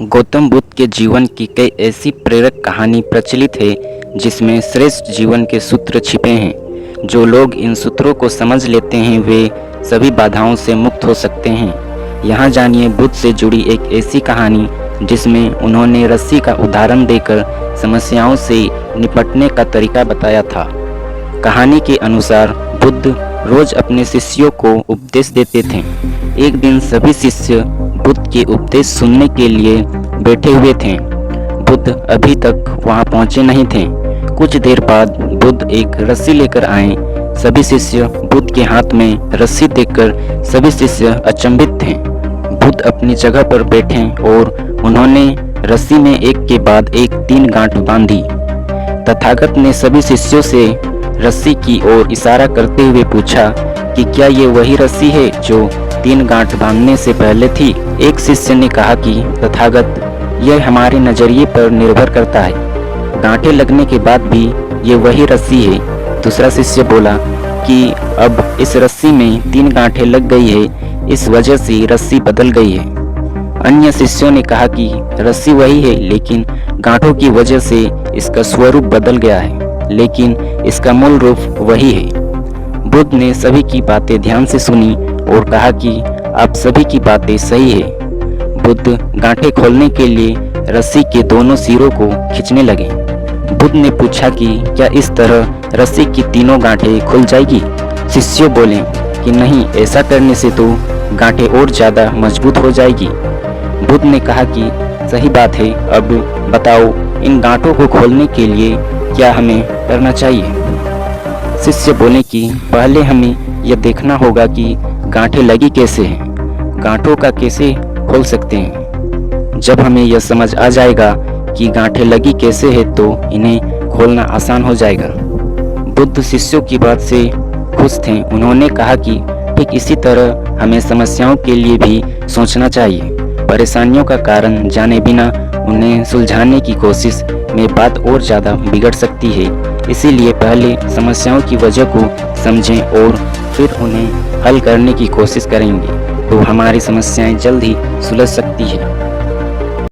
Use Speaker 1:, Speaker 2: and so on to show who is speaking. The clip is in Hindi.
Speaker 1: गौतम बुद्ध के जीवन की कई ऐसी प्रेरक कहानी प्रचलित है जिसमें श्रेष्ठ जीवन के सूत्र छिपे हैं। जो लोग इन सूत्रों को समझ लेते हैं वे सभी बाधाओं से मुक्त हो सकते हैं। यहाँ जानिए बुद्ध से जुड़ी एक ऐसी कहानी जिसमें उन्होंने रस्सी का उदाहरण देकर समस्याओं से निपटने का तरीका बताया था। कहानी के अनुसार बुद्ध रोज अपने शिष्यों को उपदेश देते थे। एक दिन सभी शिष्य बुद्ध के उपदेश सुनने के लिए बैठे हुए थे। बुद्ध अभी तक वहां पहुंचे नहीं थे। कुछ देर बाद बुद्ध एक रस्सी लेकर आए। सभी शिष्य बुद्ध के हाथ में रस्सी देखकर सभी शिष्य अचंभित थे। बुद्ध अपनी जगह पर बैठे और उन्होंने रस्सी में एक के बाद एक 3 गांठ बांधी। तथागत ने सभी शिष्यों से रस्सी की ओर इशारा करते हुए पूछा कि क्या ये वही रस्सी है जो 3 गांठ बांधने से पहले थी। एक शिष्य ने कहा कि तथागत, यह हमारे नजरिए पर निर्भर करता है। गांठें लगने के बाद भी ये वही रस्सी है। दूसरा शिष्य बोला कि अब इस रस्सी में 3 गांठें लग गई है, इस वजह से रस्सी बदल गई है। अन्य शिष्यों ने कहा कि रस्सी वही है, लेकिन गांठों की वजह से इसका स्वरूप बदल गया है, लेकिन इसका मूल रूप वही है। बुद्ध ने सभी की बातें ध्यान से सुनी और कहा कि आप सभी की बातें सही है। बुद्ध गांठें खोलने के लिए रस्सी के दोनों सिरों को खींचने लगे। बुद्ध ने पूछा कि क्या इस तरह रस्सी की तीनों गांठें खुल जाएगी। शिष्य बोले कि नहीं, ऐसा करने से तो गांठें और ज्यादा मजबूत हो जाएगी। बुद्ध ने कहा कि सही बात है, अब बताओ इन गांठों को खोलने के लिए क्या हमें करना चाहिए। शिष्य बोले कि पहले हमें यह देखना होगा कि गांठें लगी कैसे हैं, गांठों का कैसे खोल सकते हैं। जब हमें यह समझ आ जाएगा कि गांठें लगी कैसे है तो इन्हें खोलना आसान हो जाएगा। बुद्ध शिष्यों की बात से खुश थे। उन्होंने कहा कि ठीक इसी तरह हमें समस्याओं के लिए भी सोचना चाहिए। परेशानियों का कारण जाने बिना उन्हें सुलझाने की कोशिश में बात और ज़्यादा बिगड़ सकती है। इसीलिए पहले समस्याओं की वजह को समझें और फिर उन्हें हल करने की कोशिश करेंगे तो हमारी समस्याएं जल्द ही सुलझ सकती है।